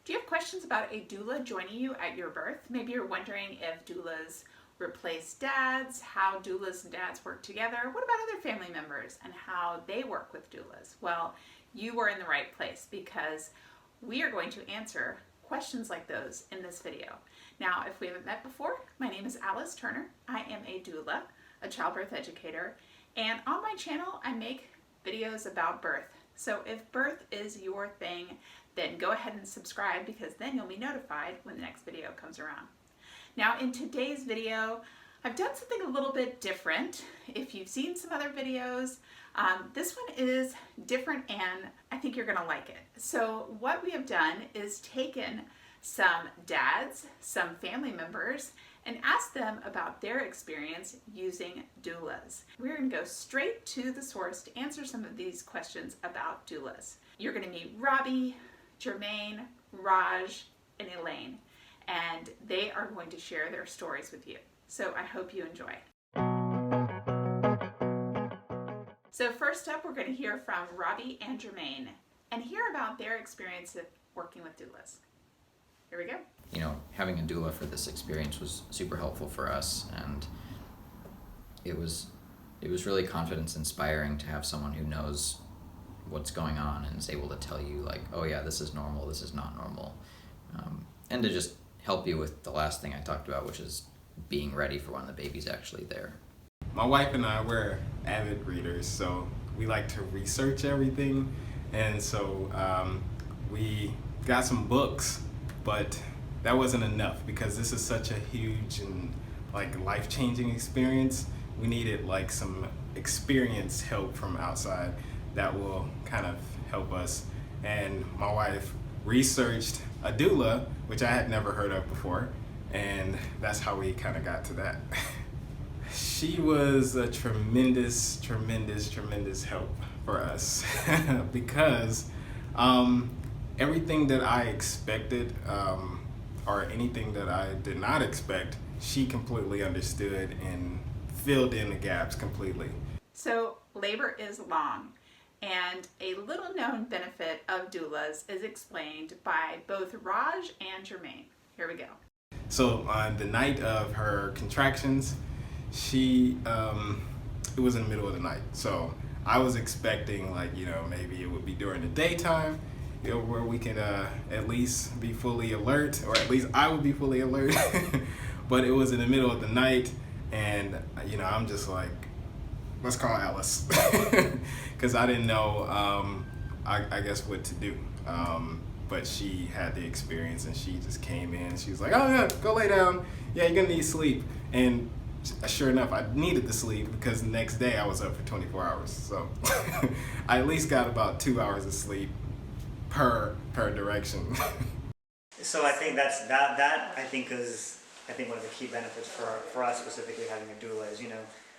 Do you have questions about a doula joining you at your birth? Maybe you're wondering if doulas replace dads, how doulas and dads work together. What about other family members and how they work with doulas? Well, you are in the right place because we are going to answer questions like those in this video. Now, if we haven't met before, my name is Alice Turner. I am a doula, a childbirth educator, and on my channel, I make videos about birth. So if birth is your thing, then go ahead and subscribe because then you'll be notified when the next video comes around. Now in today's video, I've done something a little bit different. If you've seen some other videos, this one is different and I think you're gonna like it. So what we have done is taken some dads, some family members, and asked them about their experience using doulas. We're gonna go straight to the source to answer some of these questions about doulas. You're gonna meet Robbie, Jermaine, Raj, and Elaine, and they are going to share their stories with you. So I hope you enjoy. So first up, we're going to hear from Robbie and Jermaine and hear about their experience of working with doulas. Here we go. You know, having a doula for this experience was super helpful for us, and it was really confidence inspiring to have someone who knows what's going on and is able to tell you like, oh yeah, this is normal, this is not normal, and to just help you with the last thing I talked about, which is being ready for when the baby's actually there. My wife and I, we're avid readers, so we like to research everything, and so we got some books, but that wasn't enough because this is such a huge and like life-changing experience. We needed like some experienced help from outside that will kind of help us. And my wife researched a doula, which I had never heard of before, and that's how we kind of got to that. She was a tremendous help for us because everything that I expected or anything that I did not expect, she completely understood and filled in the gaps completely. So labor is long. And a little known benefit of doulas is explained by both Raj and Jermaine. Here we go. So on the night of her contractions, it was in the middle of the night. So I was expecting like, maybe it would be during the daytime, where we can at least be fully alert, or at least I would be fully alert. But it was in the middle of the night, and I'm just like, let's call Alice, because I didn't know, I guess, what to do. But she had the experience, and she just came in, and she was like, oh yeah, go lay down. Yeah, you're gonna need sleep. And sure enough, I needed the sleep because the next day I was up for 24 hours. So I at least got about 2 hours of sleep per direction. So I think that I think one of the key benefits for us specifically having a doula is,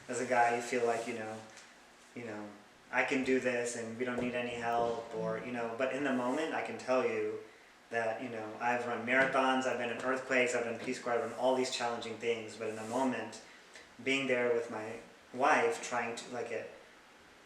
as a guy, you feel like, I can do this and we don't need any help, or, but in the moment, I can tell you that, I've run marathons, I've been in earthquakes, I've done Peace Corps, I've done all these challenging things, but in the moment, being there with my wife, trying to,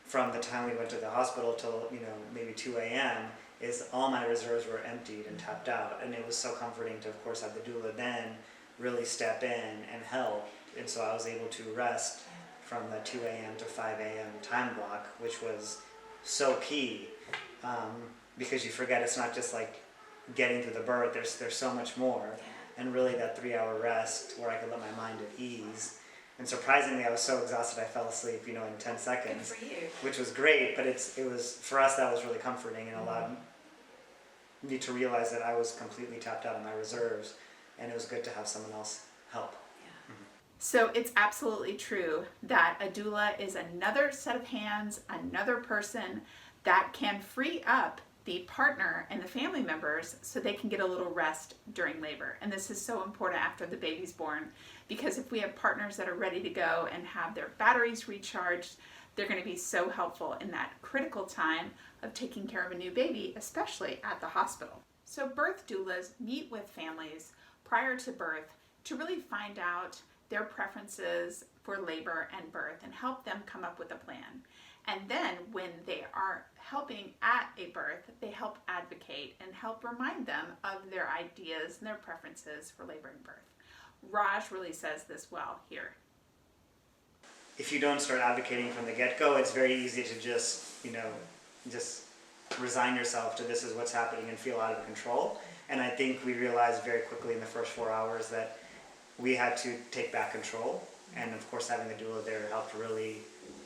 from the time we went to the hospital till, maybe 2 a.m., is all my reserves were emptied and tapped out, and it was so comforting to, of course, have the doula then really step in and help, and so I was able to rest from the 2 a.m. to 5 a.m. time block, which was so key, because you forget it's not just like getting through the birth, there's so much more, and really that 3-hour rest where I could let my mind at ease. And surprisingly, I was so exhausted I fell asleep, in 10 seconds. Good for you. Which was great, but it was, for us, that was really comforting and allowed me to realize that I was completely tapped out of my reserves, and it was good to have someone else help. So it's absolutely true that a doula is another set of hands, another person that can free up the partner and the family members so they can get a little rest during labor. And this is so important after the baby's born, because if we have partners that are ready to go and have their batteries recharged, they're going to be so helpful in that critical time of taking care of a new baby, especially at the hospital. So birth doulas meet with families prior to birth to really find out their preferences for labor and birth and help them come up with a plan. And then when they are helping at a birth, they help advocate and help remind them of their ideas and their preferences for labor and birth. Raj really says this well here. If you don't start advocating from the get-go, it's very easy to just resign yourself to this is what's happening and feel out of control. And I think we realized very quickly in the first 4 hours that we had to take back control. And of course, having the doula there helped really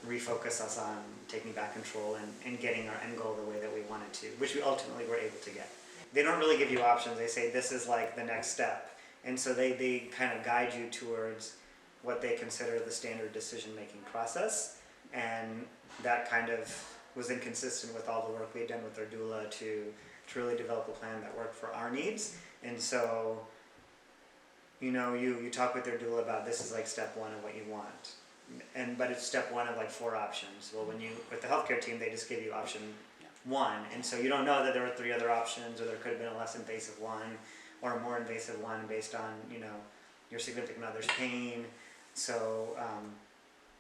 refocus us on taking back control and getting our end goal the way that we wanted to, which we ultimately were able to get. They don't really give you options. They say this is like the next step. And so they kind of guide you towards what they consider the standard decision-making process. And that kind of was inconsistent with all the work we had done with our doula to really develop a plan that worked for our needs. And so, you talk with their doula about this is like step one of what you want. But it's step one of like 4 options. Well, with the healthcare team, they just give you option 1. And so you don't know that there were 3 other options, or there could have been a less invasive one or a more invasive one based on, your significant other's pain. So,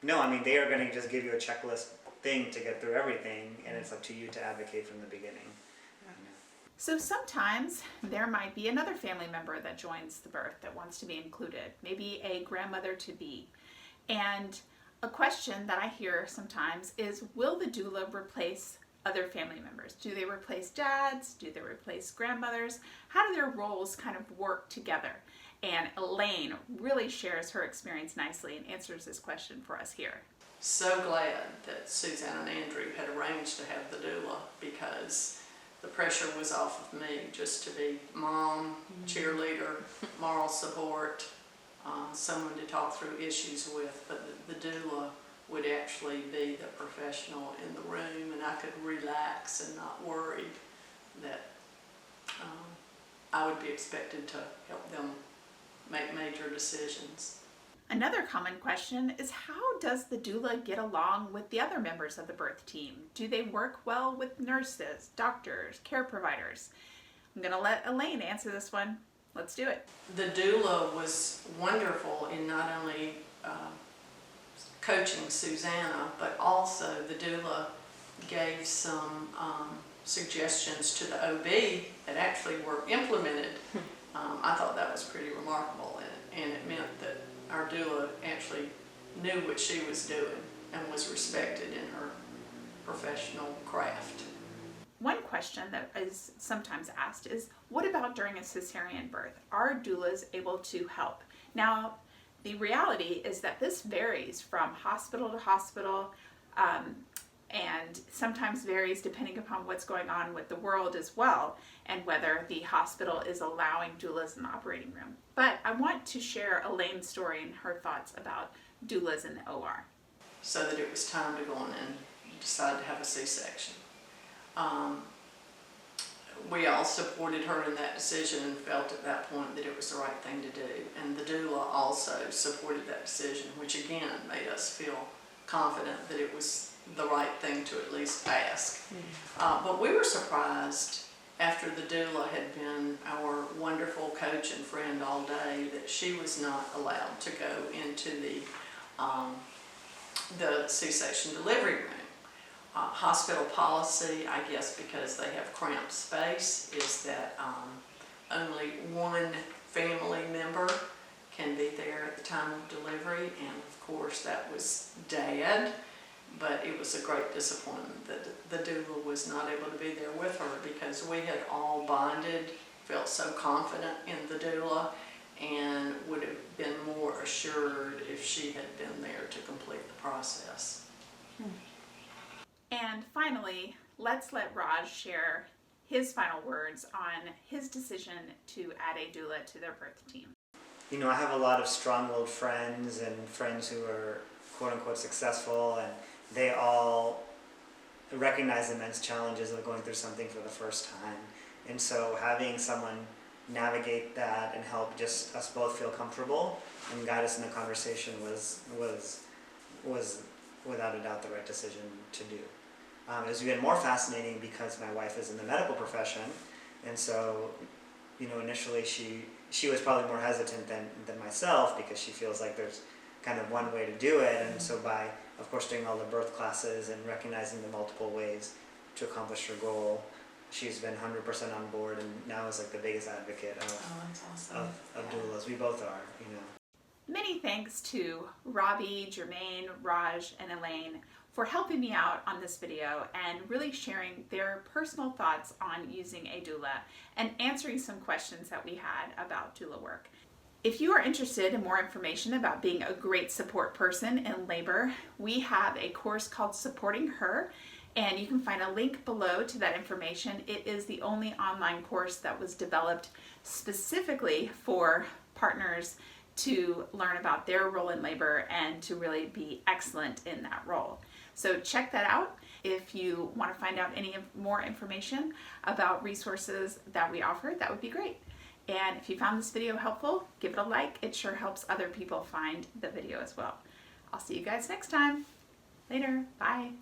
no, I mean, they are going to just give you a checklist thing to get through everything, and it's up to you to advocate from the beginning. So sometimes there might be another family member that joins the birth that wants to be included, maybe a grandmother-to-be. And a question that I hear sometimes is, will the doula replace other family members? Do they replace dads? Do they replace grandmothers? How do their roles kind of work together? And Elaine really shares her experience nicely and answers this question for us here. So glad that Suzanne and Andrew had arranged to have the doula, because the pressure was off of me just to be mom, cheerleader, moral support, someone to talk through issues with, but the doula would actually be the professional in the room, and I could relax and not worry that I would be expected to help them make major decisions. Another common question is, how does the doula get along with the other members of the birth team? Do they work well with nurses, doctors, care providers? I'm going to let Elaine answer this one. Let's do it. The doula was wonderful in not only coaching Susanna, but also the doula gave some suggestions to the OB that actually were implemented. I thought that was pretty remarkable, and it meant that our doula actually knew what she was doing and was respected in her professional craft. One question that is sometimes asked is, what about during a cesarean birth? Are doulas able to help? Now, the reality is that this varies from hospital to hospital, and sometimes varies depending upon what's going on with the world as well, and whether the hospital is allowing doulas in the operating room. But I want to share Elaine's story and her thoughts about doulas in the OR. So that it was time to go in and decide to have a C-section. We all supported her in that decision and felt at that point that it was the right thing to do. And the doula also supported that decision, which again made us feel confident that it was the right thing to at least ask. But we were surprised after the doula had been our wonderful coach and friend all day that she was not allowed to go into the C-section delivery room. Hospital policy, I guess because they have cramped space, is that only one family member can be there at the time of delivery, and of course that was Dad, but it was a great disappointment that the doula was not able to be there with her, because we had all bonded, felt so confident in the doula, and would have been more assured if she had been there to complete the process. And finally, let's let Raj share his final words on his decision to add a doula to their birth team. I have a lot of strong-willed friends and friends who are quote-unquote successful, and they all recognize the immense challenges of going through something for the first time. And so having someone navigate that and help just us both feel comfortable and guide us in the conversation was without a doubt the right decision to do. It was even more fascinating because my wife is in the medical profession, and so initially she was probably more hesitant than myself, because she feels like there's kind of one way to do it. And so by, of course, doing all the birth classes and recognizing the multiple ways to accomplish your goal, she's been 100% on board, and now is like the biggest advocate Oh, that's awesome. of Yeah. doulas. We both are, you know. Many thanks to Robbie, Jermaine, Raj, and Elaine for helping me out on this video and really sharing their personal thoughts on using a doula and answering some questions that we had about doula work. If you are interested in more information about being a great support person in labor, we have a course called Supporting Her, and you can find a link below to that information. It is the only online course that was developed specifically for partners to learn about their role in labor and to really be excellent in that role. So check that out. If you want to find out any more information about resources that we offer, that would be great. And if you found this video helpful, give it a like. It sure helps other people find the video as well. I'll see you guys next time. Later. Bye.